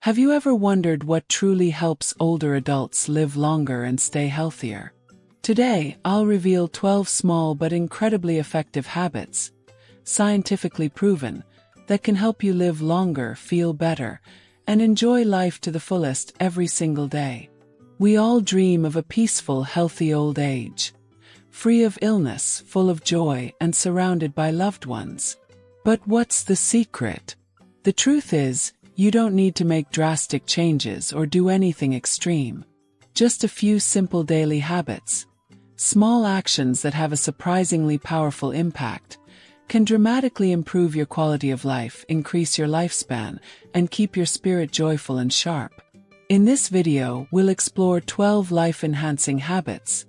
Have you ever wondered what truly helps older adults live longer and stay healthier? Today, I'll reveal 12 small but incredibly effective habits, scientifically proven, that can help you live longer, feel better, and enjoy life to the fullest every single day. We all dream of a peaceful, healthy old age, free of illness, full of joy, and surrounded by loved ones. But what's the secret? The truth is, you don't need to make drastic changes or do anything extreme. Just a few simple daily habits, small actions that have a surprisingly powerful impact, can dramatically improve your quality of life, increase your lifespan, and keep your spirit joyful and sharp. In this video, we'll explore 12 life-enhancing habits,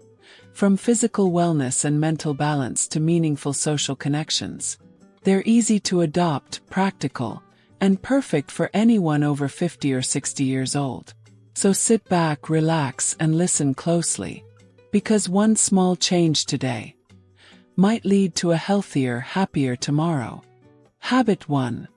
from physical wellness and mental balance to meaningful social connections. They're easy to adopt, practical, and perfect for anyone over 50 or 60 years old. So sit back, relax, and listen closely, because one small change today might lead to a healthier, happier tomorrow. Habit 1.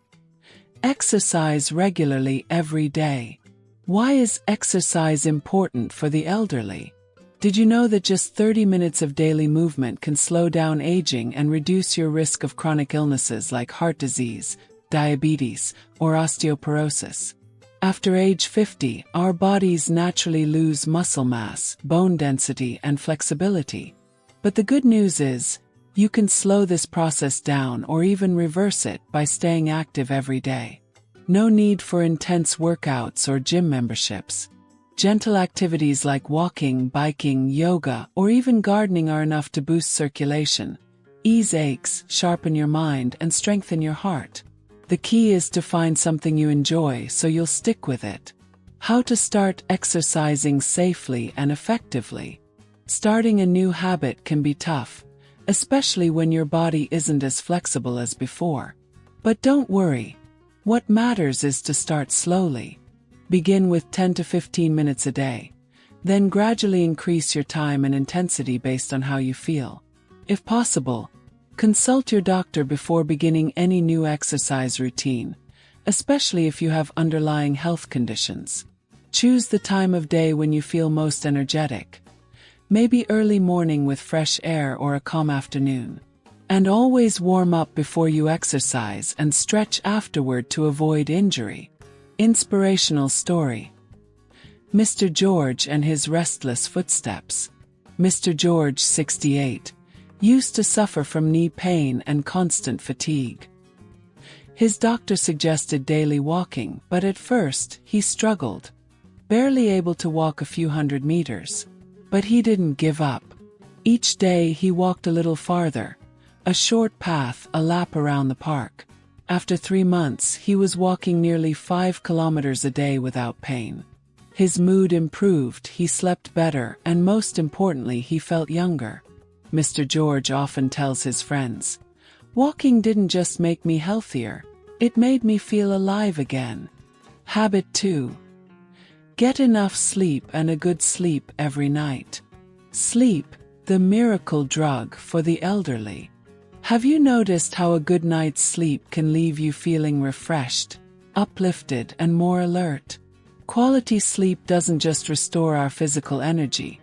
Exercise regularly every day. Why is exercise important for the elderly? Did you know that just 30 minutes of daily movement can slow down aging and reduce your risk of chronic illnesses like heart disease, diabetes, or osteoporosis? After age 50, our bodies naturally lose muscle mass, bone density, and flexibility. But the good news is, you can slow this process down or even reverse it by staying active every day. No need for intense workouts or gym memberships. Gentle activities like walking, biking, yoga, or even gardening are enough to boost circulation, ease aches, sharpen your mind, and strengthen your heart. The key is to find something you enjoy so you'll stick with it. How to start exercising safely and effectively. Starting a new habit can be tough, especially when your body isn't as flexible as before. But don't worry. What matters is to start slowly. Begin with 10 to 15 minutes a day. Then gradually increase your time and intensity based on how you feel. If possible, consult your doctor before beginning any new exercise routine, especially if you have underlying health conditions. Choose the time of day when you feel most energetic. Maybe early morning with fresh air or a calm afternoon. And always warm up before you exercise and stretch afterward to avoid injury. Inspirational story. Mr. George and his restless footsteps. Mr. George, 68, used to suffer from knee pain and constant fatigue. His doctor suggested daily walking, but at first, he struggled, barely able to walk a few hundred meters. But he didn't give up. Each day he walked a little farther, a short path, a lap around the park. After 3 months, he was walking nearly 5 kilometers a day without pain. His mood improved, he slept better, and most importantly, he felt younger. Mr. George often tells his friends, "Walking didn't just make me healthier, it made me feel alive again." Habit 2. Get enough sleep, and a good sleep every night. Sleep, the miracle drug for the elderly. Have you noticed how a good night's sleep can leave you feeling refreshed, uplifted, and more alert? Quality sleep doesn't just restore our physical energy.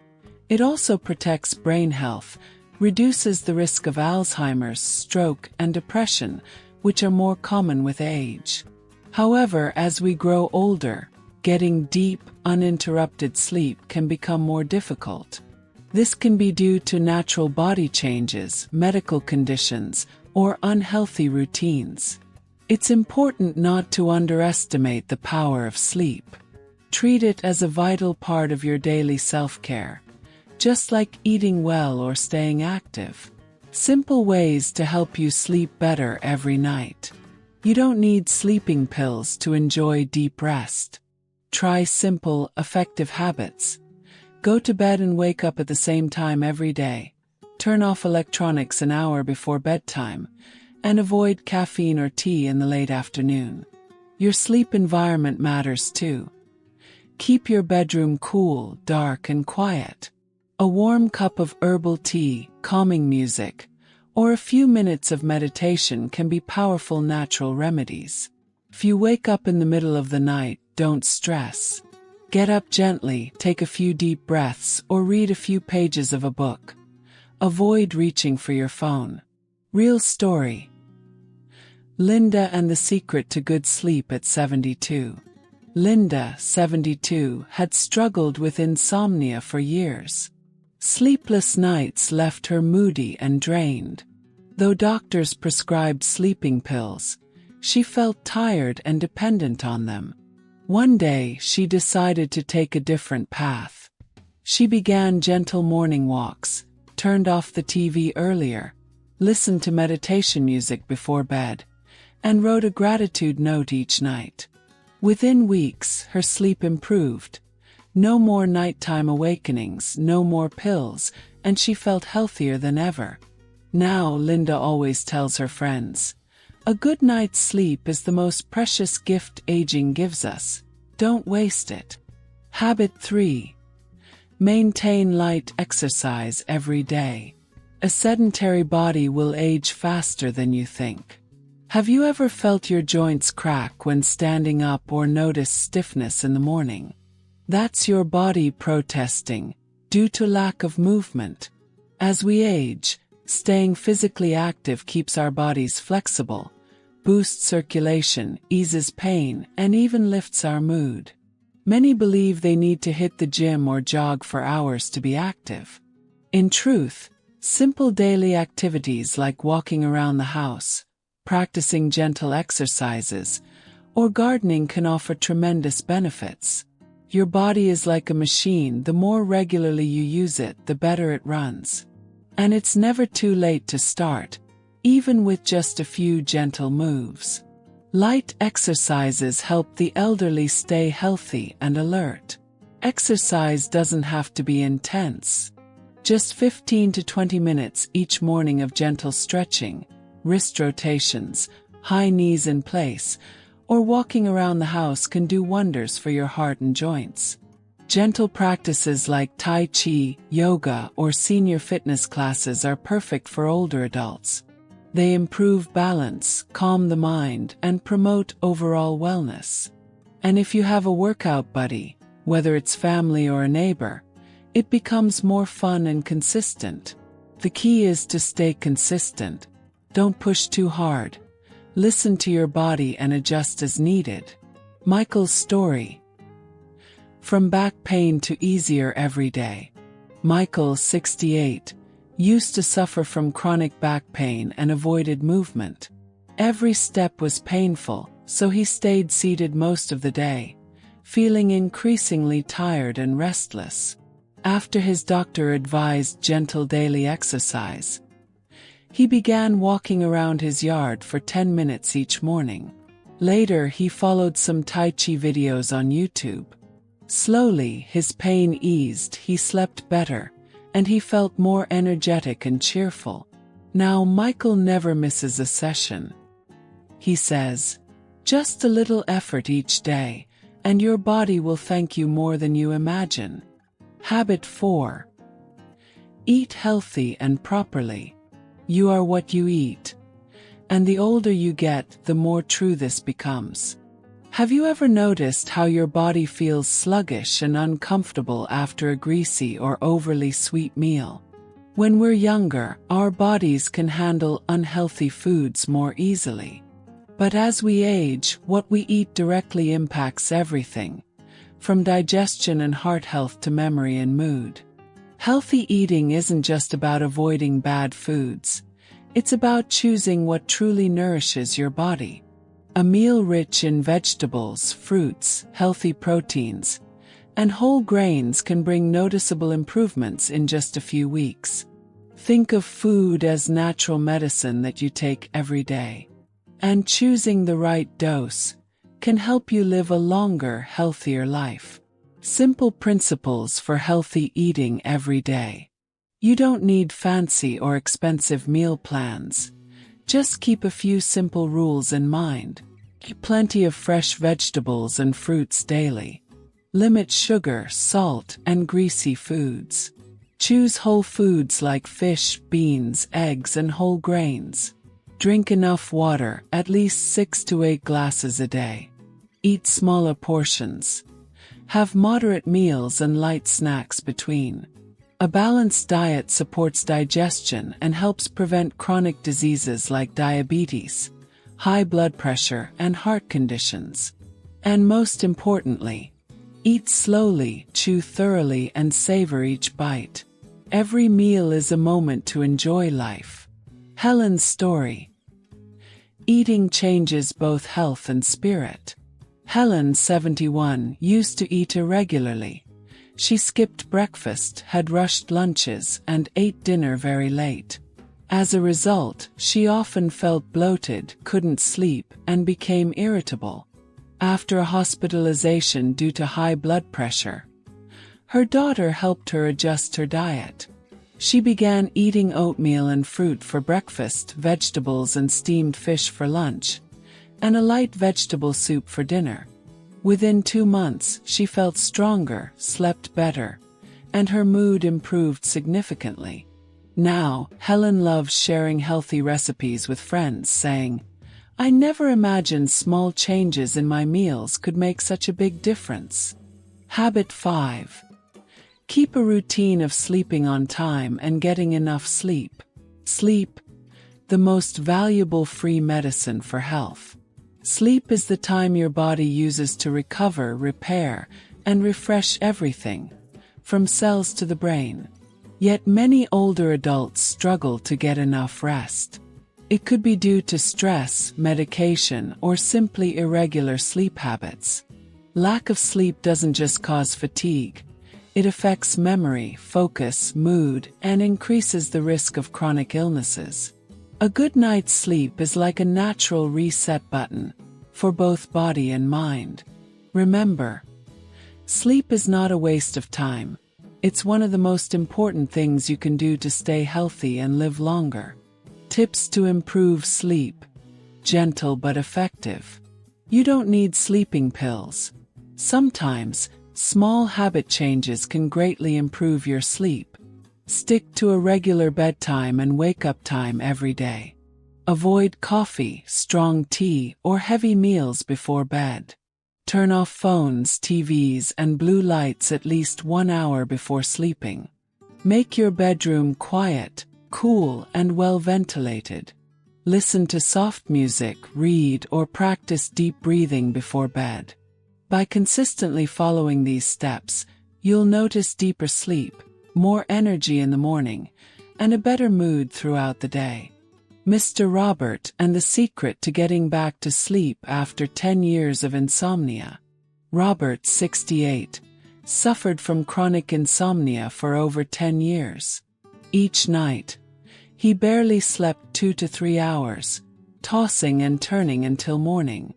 It also protects brain health, reduces the risk of Alzheimer's, stroke, and depression, which are more common with age. However, as we grow older, getting deep, uninterrupted sleep can become more difficult. This can be due to natural body changes, medical conditions, or unhealthy routines. It's important not to underestimate the power of sleep. Treat it as a vital part of your daily self-care, just like eating well or staying active. Simple ways to help you sleep better every night. You don't need sleeping pills to enjoy deep rest. Try simple, effective habits. Go to bed and wake up at the same time every day. Turn off electronics an hour before bedtime, and avoid caffeine or tea in the late afternoon. Your sleep environment matters too. Keep your bedroom cool, dark, and quiet. A warm cup of herbal tea, calming music, or a few minutes of meditation can be powerful natural remedies. If you wake up in the middle of the night, don't stress. Get up gently, take a few deep breaths, or read a few pages of a book. Avoid reaching for your phone. Real story. Linda and the secret to good sleep at 72. Linda, 72, had struggled with insomnia for years. Sleepless nights left her moody and drained. Though doctors prescribed sleeping pills, she felt tired and dependent on them. One day, she decided to take a different path. She began gentle morning walks, turned off the TV earlier, listened to meditation music before bed, and wrote a gratitude note each night. Within weeks, her sleep improved. No more nighttime awakenings, no more pills, and she felt healthier than ever. Now, Linda always tells her friends, "A good night's sleep is the most precious gift aging gives us. Don't waste it." Habit 3. Maintain light exercise every day. A sedentary body will age faster than you think. Have you ever felt your joints crack when standing up or noticed stiffness in the morning? That's your body protesting, due to lack of movement. As we age, staying physically active keeps our bodies flexible, boosts circulation, eases pain, and even lifts our mood. Many believe they need to hit the gym or jog for hours to be active. In truth, simple daily activities like walking around the house, practicing gentle exercises, or gardening can offer tremendous benefits. Your body is like a machine. The more regularly you use it, the better it runs. And it's never too late to start, even with just a few gentle moves. Light exercises help the elderly stay healthy and alert. Exercise doesn't have to be intense. Just 15 to 20 minutes each morning of gentle stretching, wrist rotations, high knees in place, or walking around the house can do wonders for your heart and joints. Gentle practices like Tai Chi, yoga, or senior fitness classes are perfect for older adults. They improve balance, calm the mind, and promote overall wellness. And if you have a workout buddy, whether it's family or a neighbor, it becomes more fun and consistent. The key is to stay consistent. Don't push too hard. Listen to your body and adjust as needed. Michael's story. From back pain to easier every day. Michael, 68, used to suffer from chronic back pain and avoided movement. Every step was painful, so he stayed seated most of the day, feeling increasingly tired and restless. After his doctor advised gentle daily exercise, he began walking around his yard for 10 minutes each morning. Later, he followed some Tai Chi videos on YouTube. Slowly, his pain eased, he slept better, and he felt more energetic and cheerful. Now, Michael never misses a session. He says, "Just a little effort each day, and your body will thank you more than you imagine." Habit 4. Eat healthy and properly. You are what you eat. And the older you get, the more true this becomes. Have you ever noticed how your body feels sluggish and uncomfortable after a greasy or overly sweet meal? When we're younger, our bodies can handle unhealthy foods more easily. But as we age, what we eat directly impacts everything, from digestion and heart health to memory and mood. Healthy eating isn't just about avoiding bad foods. It's about choosing what truly nourishes your body. A meal rich in vegetables, fruits, healthy proteins, and whole grains can bring noticeable improvements in just a few weeks. Think of food as natural medicine that you take every day. And choosing the right dose can help you live a longer, healthier life. Simple principles for healthy eating every day. You don't need fancy or expensive meal plans. Just keep a few simple rules in mind. Eat plenty of fresh vegetables and fruits daily. Limit sugar, salt, and greasy foods. Choose whole foods like fish, beans, eggs, and whole grains. Drink enough water, at least 6 to 8 glasses a day. Eat smaller portions. Have moderate meals and light snacks between. A balanced diet supports digestion and helps prevent chronic diseases like diabetes, high blood pressure, and heart conditions. And most importantly, eat slowly, chew thoroughly, and savor each bite. Every meal is a moment to enjoy life. Helen's story. Eating changes both health and spirit. Helen, 71, used to eat irregularly. She skipped breakfast, had rushed lunches, and ate dinner very late. As a result, she often felt bloated, couldn't sleep, and became irritable. After a hospitalization due to high blood pressure, her daughter helped her adjust her diet. She began eating oatmeal and fruit for breakfast, vegetables and steamed fish for lunch, and a light vegetable soup for dinner. Within 2 months, she felt stronger, slept better, and her mood improved significantly. Now, Helen loves sharing healthy recipes with friends, saying, "I never imagined small changes in my meals could make such a big difference." Habit 5. Keep a routine of sleeping on time and getting enough sleep. Sleep, the most valuable free medicine for health. Sleep is the time your body uses to recover, repair, and refresh everything, from cells to the brain. Yet many older adults struggle to get enough rest. It could be due to stress, medication, or simply irregular sleep habits. Lack of sleep doesn't just cause fatigue. It affects memory, focus, mood, and increases the risk of chronic illnesses. A good night's sleep is like a natural reset button for both body and mind. Remember, sleep is not a waste of time. It's one of the most important things you can do to stay healthy and live longer. Tips to improve sleep. Gentle but effective. You don't need sleeping pills. Sometimes, small habit changes can greatly improve your sleep. Stick to a regular bedtime and wake-up time every day. Avoid coffee, strong tea, or heavy meals before bed. Turn off phones, TVs, and blue lights at least 1 hour before sleeping. Make your bedroom quiet, cool, and well ventilated. Listen to soft music, read, or practice deep breathing before bed. By consistently following these steps, you'll notice deeper sleep, more energy in the morning, and a better mood throughout the day. Mr. Robert and the secret to getting back to sleep after 10 years of insomnia. Robert, 68, suffered from chronic insomnia for over 10 years. Each night, he barely slept 2 to 3 hours, tossing and turning until morning.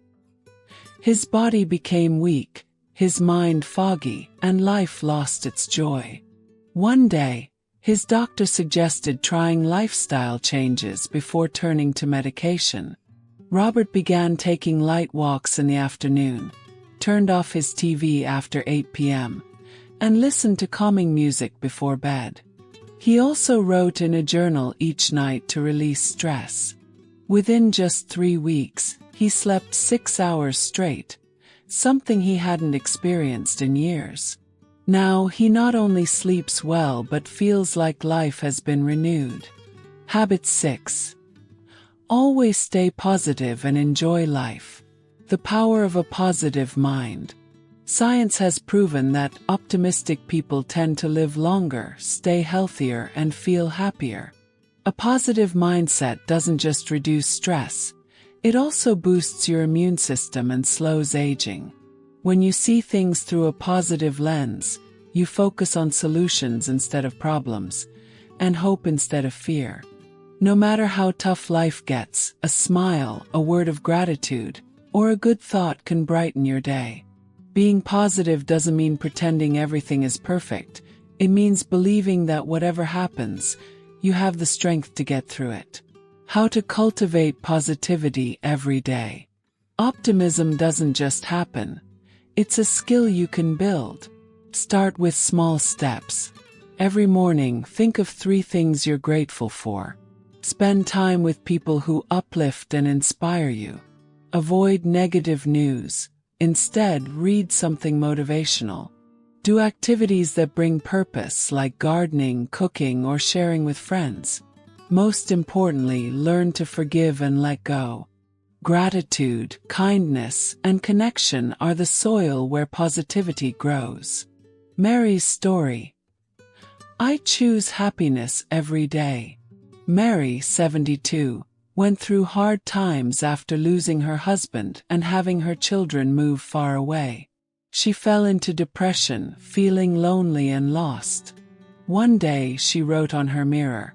His body became weak, his mind foggy, and life lost its joy. One day, his doctor suggested trying lifestyle changes before turning to medication. Robert began taking light walks in the afternoon, turned off his TV after 8 p.m., and listened to calming music before bed. He also wrote in a journal each night to release stress. Within just 3 weeks, he slept 6 hours straight, something he hadn't experienced in years. Now he not only sleeps well but feels like life has been renewed. Habit 6. Always stay positive and enjoy life. The power of a positive mind. Science has proven that optimistic people tend to live longer, stay healthier, and feel happier. A positive mindset doesn't just reduce stress, it also boosts your immune system and slows aging. When you see things through a positive lens, you focus on solutions instead of problems, and hope instead of fear. No matter how tough life gets, a smile, a word of gratitude, or a good thought can brighten your day. Being positive doesn't mean pretending everything is perfect. It means believing that whatever happens, you have the strength to get through it. How to cultivate positivity every day. Optimism doesn't just happen. It's a skill you can build. Start with small steps. Every morning, think of 3 things you're grateful for. Spend time with people who uplift and inspire you. Avoid negative news. Instead, read something motivational. Do activities that bring purpose, like gardening, cooking, or sharing with friends. Most importantly, learn to forgive and let go. Gratitude, kindness, and connection are the soil where positivity grows. Mary's story. I choose happiness every day. Mary, 72, went through hard times after losing her husband and having her children move far away. She fell into depression, feeling lonely and lost. One day she wrote on her mirror,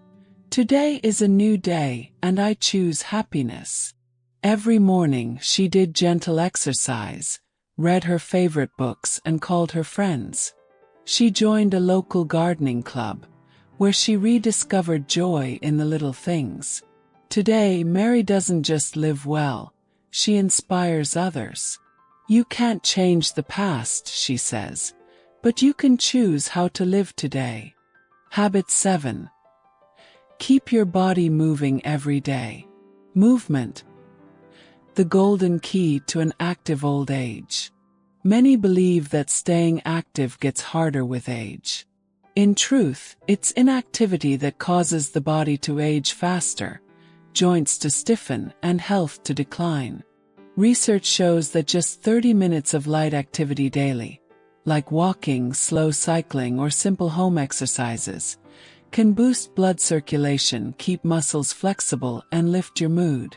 "Today is a new day, and I choose happiness." Every morning she did gentle exercise, read her favorite books, and called her friends. She joined a local gardening club, where she rediscovered joy in the little things. Today, Mary doesn't just live well, she inspires others. You can't change the past, she says, but you can choose how to live today. Habit 7. Keep your body moving every day. Movement. The golden key to an active old age. Many believe that staying active gets harder with age. In truth, it's inactivity that causes the body to age faster, joints to stiffen, and health to decline. Research shows that just 30 minutes of light activity daily, like walking, slow cycling, or simple home exercises, can boost blood circulation, keep muscles flexible, and lift your mood.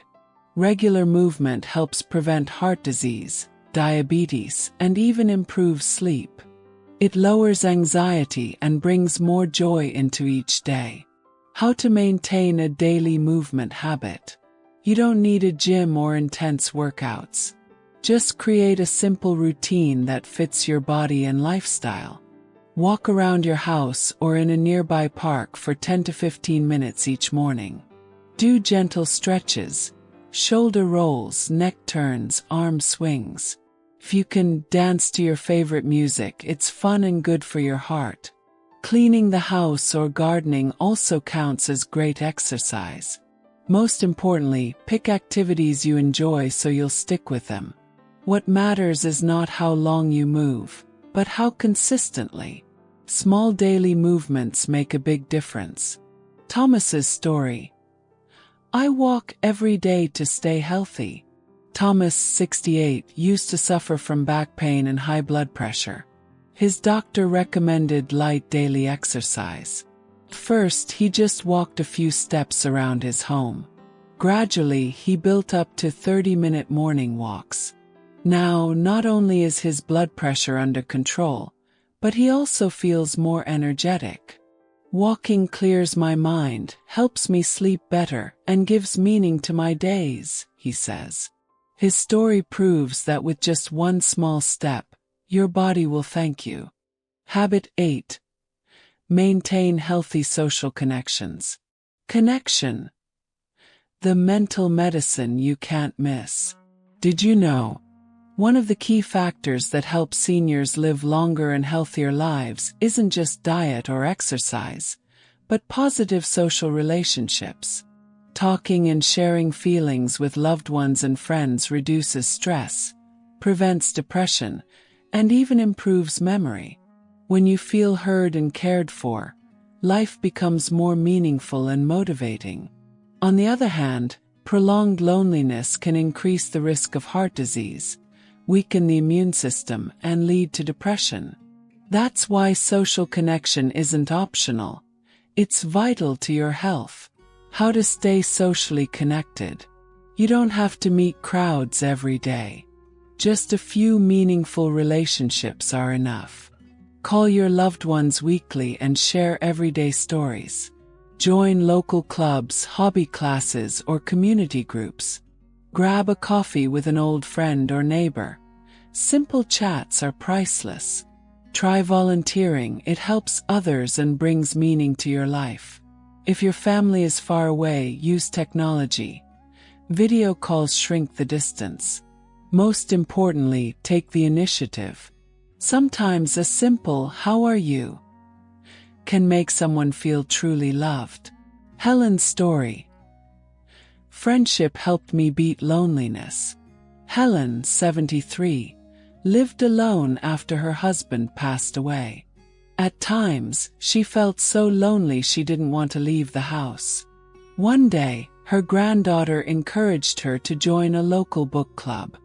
Regular movement helps prevent heart disease, diabetes, and even improves sleep. It lowers anxiety and brings more joy into each day. How to maintain a daily movement habit. You don't need a gym or intense workouts. Just create a simple routine that fits your body and lifestyle. Walk around your house or in a nearby park for 10 to 15 minutes each morning. Do gentle stretches, shoulder rolls, neck turns, arm swings. If you can, dance to your favorite music. It's fun and good for your heart. Cleaning the house or gardening also counts as great exercise. Most importantly, pick activities you enjoy so you'll stick with them. What matters is not how long you move, but how consistently. Small daily movements make a big difference. Thomas's story. I walk every day to stay healthy. Thomas, 68, used to suffer from back pain and high blood pressure. His doctor recommended light daily exercise. First, he just walked a few steps around his home. Gradually, he built up to 30-minute morning walks. Now, not only is his blood pressure under control, but he also feels more energetic. Walking clears my mind, helps me sleep better, and gives meaning to my days, he says. His story proves that with just one small step, your body will thank you. Habit 8. Maintain healthy social connections. Connection. The mental medicine you can't miss. Did you know? One of the key factors that help seniors live longer and healthier lives isn't just diet or exercise, but positive social relationships. Talking and sharing feelings with loved ones and friends reduces stress, prevents depression, and even improves memory. When you feel heard and cared for, life becomes more meaningful and motivating. On the other hand, prolonged loneliness can increase the risk of heart disease, weaken the immune system, and lead to depression. That's why social connection isn't optional. It's vital to your health. How to stay socially connected. You don't have to meet crowds every day. Just a few meaningful relationships are enough. Call your loved ones weekly and share everyday stories. Join local clubs, hobby classes, or community groups. Grab a coffee with an old friend or neighbor. Simple chats are priceless. Try volunteering. It helps others and brings meaning to your life. If your family is far away, use technology. Video calls shrink the distance. Most importantly, take the initiative. Sometimes a simple "How are you?" can make someone feel truly loved. Helen's story. Friendship helped me beat loneliness. Helen, 73, lived alone after her husband passed away. At times, she felt so lonely she didn't want to leave the house. One day, her granddaughter encouraged her to join a local book club.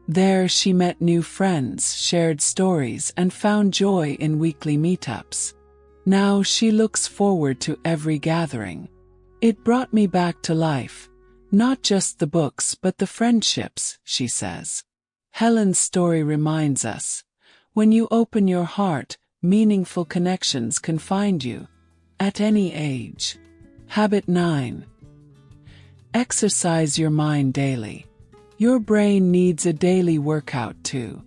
There she met new friends, shared stories, and found joy in weekly meetups. Now she looks forward to every gathering. It brought me back to life, not just the books but the friendships, she says. Helen's story reminds us, when you open your heart, meaningful connections can find you, at any age. Habit 9. Exercise your mind daily. Your brain needs a daily workout too.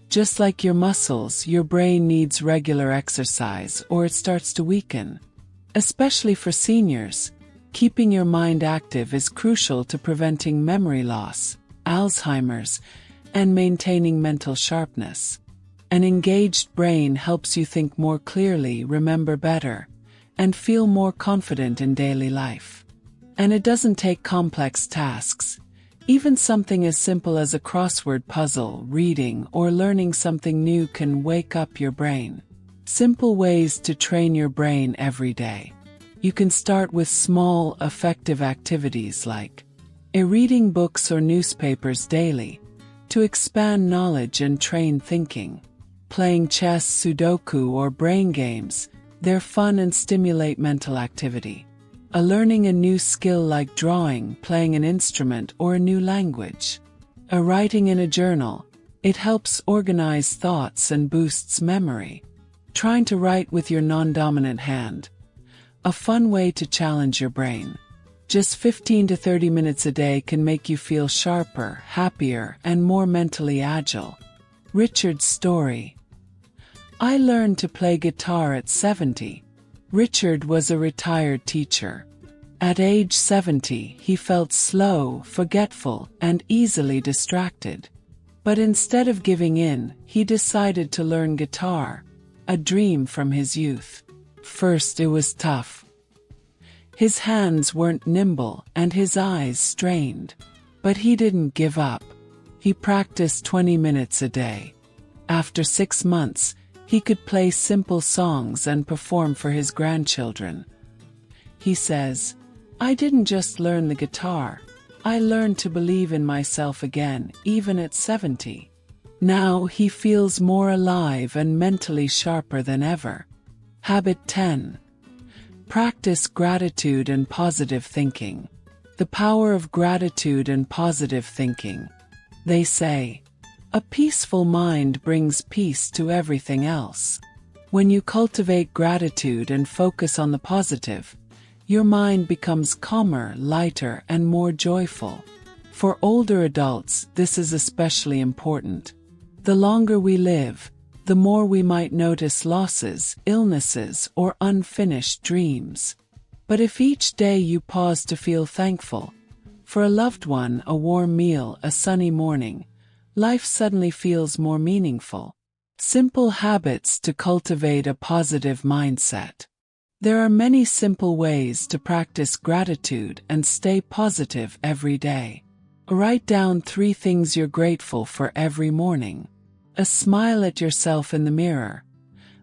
Just like your muscles, your brain needs regular exercise or it starts to weaken. Especially for seniors, keeping your mind active is crucial to preventing memory loss, Alzheimer's, and maintaining mental sharpness. An engaged brain helps you think more clearly, remember better, and feel more confident in daily life. And it doesn't take complex tasks. Even something as simple as a crossword puzzle, reading, or learning something new can wake up your brain. Simple ways to train your brain every day. You can start with small, effective activities like reading books or newspapers daily to expand knowledge and train thinking. Playing chess, Sudoku, or brain games, they're fun and stimulate mental activity. Learning a new skill like drawing, playing an instrument, or a new language. Writing in a journal, it helps organize thoughts and boosts memory. Trying to write with your non-dominant hand. A fun way to challenge your brain. Just 15 to 30 minutes a day can make you feel sharper, happier, and more mentally agile. Richard's story. I learned to play guitar at 70. Richard was a retired teacher. At age 70, he felt slow, forgetful, and easily distracted. But instead of giving in, he decided to learn guitar, a dream from his youth. First it was tough. His hands weren't nimble and his eyes strained. But he didn't give up. He practiced 20 minutes a day. After 6 months, he could play simple songs and perform for his grandchildren. He says, "I didn't just learn the guitar. I learned to believe in myself again, even at 70. Now he feels more alive and mentally sharper than ever." Habit 10. Practice gratitude and positive thinking. The power of gratitude and positive thinking. They say, a peaceful mind brings peace to everything else. When you cultivate gratitude and focus on the positive, your mind becomes calmer, lighter, and more joyful. For older adults, this is especially important. The longer we live, the more we might notice losses, illnesses, or unfinished dreams. But if each day you pause to feel thankful, for a loved one, a warm meal, a sunny morning, life suddenly feels more meaningful. Simple habits to cultivate a positive mindset. There are many simple ways to practice gratitude and stay positive every day. Write down 3 things you're grateful for every morning. A smile at yourself in the mirror.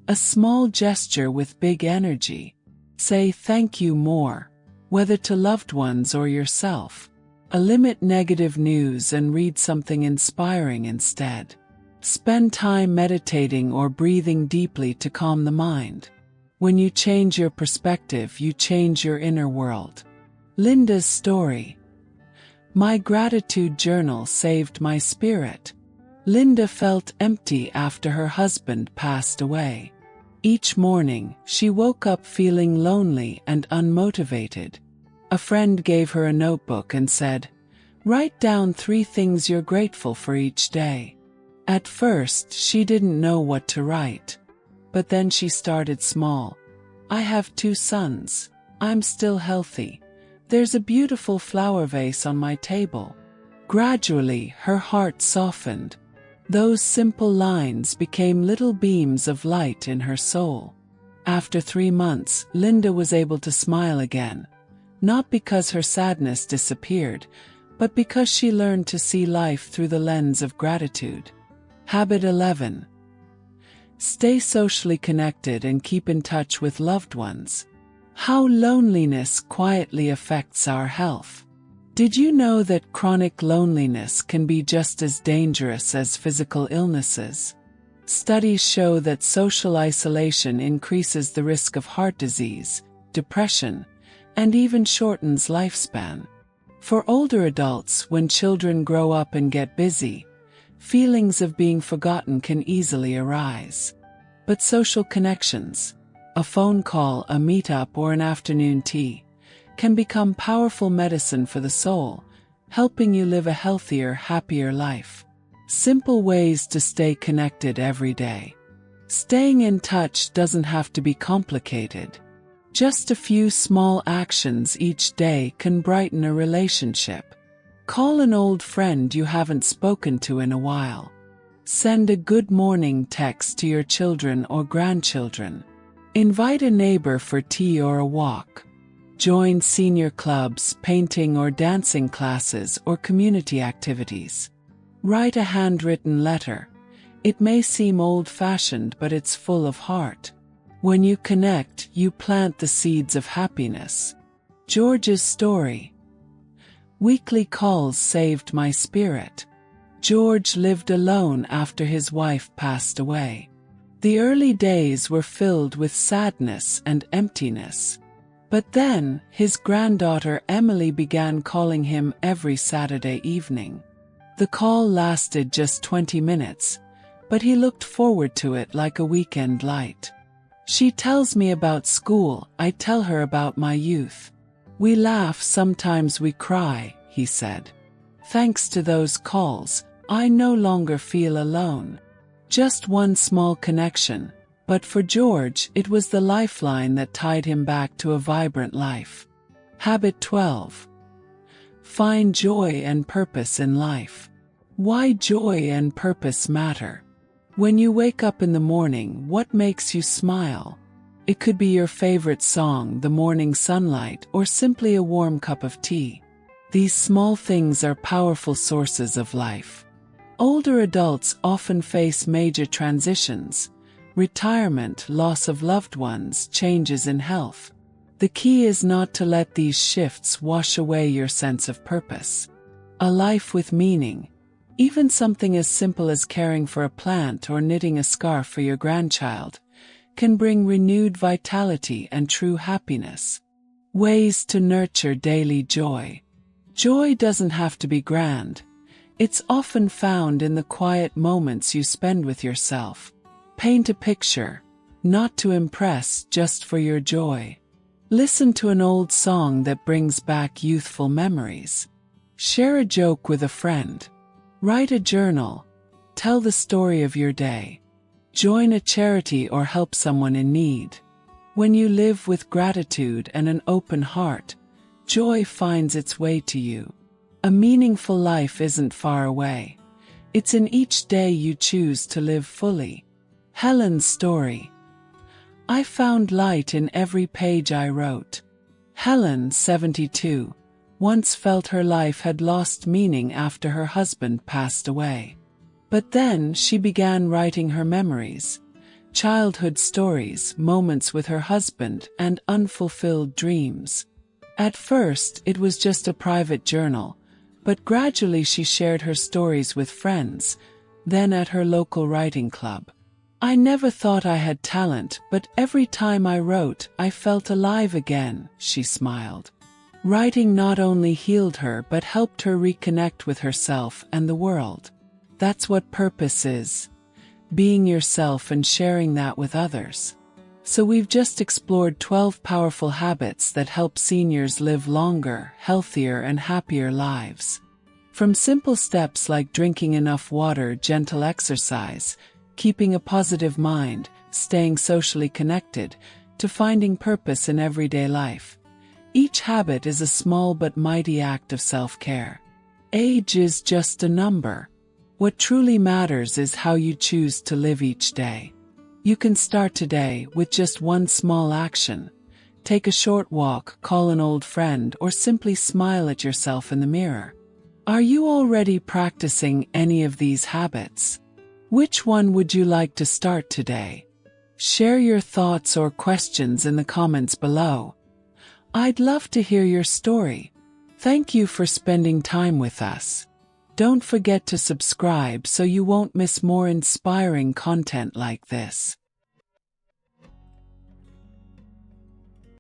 A small gesture with big energy. Say thank you more, whether to loved ones or yourself. Limit negative news and read something inspiring instead. Spend time meditating or breathing deeply to calm the mind. When you change your perspective, you change your inner world. Linda's story. My gratitude journal saved my spirit. Linda felt empty after her husband passed away. Each morning, she woke up feeling lonely and unmotivated. A friend gave her a notebook and said, "Write down 3 things you're grateful for each day." At first, she didn't know what to write. But then she started small. "I have 2 sons. I'm still healthy. There's a beautiful flower vase on my table." Gradually, her heart softened. Those simple lines became little beams of light in her soul. After 3 months, Linda was able to smile again. Not because her sadness disappeared, but because she learned to see life through the lens of gratitude. Habit 11. Stay socially connected and keep in touch with loved ones. How loneliness quietly affects our health. Did you know that chronic loneliness can be just as dangerous as physical illnesses? Studies show that social isolation increases the risk of heart disease, depression, and even shortens lifespan. For older adults, when children grow up and get busy, feelings of being forgotten can easily arise. But social connections, a phone call, a meetup, or an afternoon tea, can become powerful medicine for the soul, helping you live a healthier, happier life. Simple ways to stay connected every day. Staying in touch doesn't have to be complicated. Just a few small actions each day can brighten a relationship. Call an old friend you haven't spoken to in a while. Send a good morning text to your children or grandchildren. Invite a neighbor for tea or a walk. Join senior clubs, painting or dancing classes, or community activities. Write a handwritten letter. It may seem old-fashioned, but it's full of heart. When you connect, you plant the seeds of happiness. George's story. Weekly calls saved my spirit. George lived alone after his wife passed away. The early days were filled with sadness and emptiness. But then, his granddaughter Emily began calling him every Saturday evening. The call lasted just 20 minutes, but he looked forward to it like a weekend light. She tells me about school, I tell her about my youth. We laugh, sometimes we cry, he said. Thanks to those calls, I no longer feel alone. Just one small connection. But for George, it was the lifeline that tied him back to a vibrant life. Habit 12. Find joy and purpose in life. Why joy and purpose matter. When you wake up in the morning, what makes you smile? It could be your favorite song, the morning sunlight, or simply a warm cup of tea. These small things are powerful sources of life. Older adults often face major transitions. Retirement, loss of loved ones, changes in health. The key is not to let these shifts wash away your sense of purpose. A life with meaning, even something as simple as caring for a plant or knitting a scarf for your grandchild, can bring renewed vitality and true happiness. Ways to nurture daily joy. Joy doesn't have to be grand. It's often found in the quiet moments you spend with yourself. Paint a picture, not to impress, just for your joy. Listen to an old song that brings back youthful memories. Share a joke with a friend. Write a journal. Tell the story of your day. Join a charity or help someone in need. When you live with gratitude and an open heart, joy finds its way to you. A meaningful life isn't far away. It's in each day you choose to live fully. Helen's story. I found light in every page I wrote. Helen, 72, once felt her life had lost meaning after her husband passed away. But then she began writing her memories, childhood stories, moments with her husband, and unfulfilled dreams. At first, it was just a private journal, but gradually she shared her stories with friends, then at her local writing club. I never thought I had talent, but every time I wrote, I felt alive again, she smiled. Writing not only healed her but helped her reconnect with herself and the world. That's what purpose is. Being yourself and sharing that with others. So we've just explored 12 powerful habits that help seniors live longer, healthier, and happier lives. From simple steps like drinking enough water, gentle exercise, keeping a positive mind, staying socially connected, to finding purpose in everyday life. Each habit is a small but mighty act of self-care. Age is just a number. What truly matters is how you choose to live each day. You can start today with just one small action. Take a short walk, call an old friend, or simply smile at yourself in the mirror. Are you already practicing any of these habits? Which one would you like to start today? Share your thoughts or questions in the comments below. I'd love to hear your story. Thank you for spending time with us. Don't forget to subscribe so you won't miss more inspiring content like this.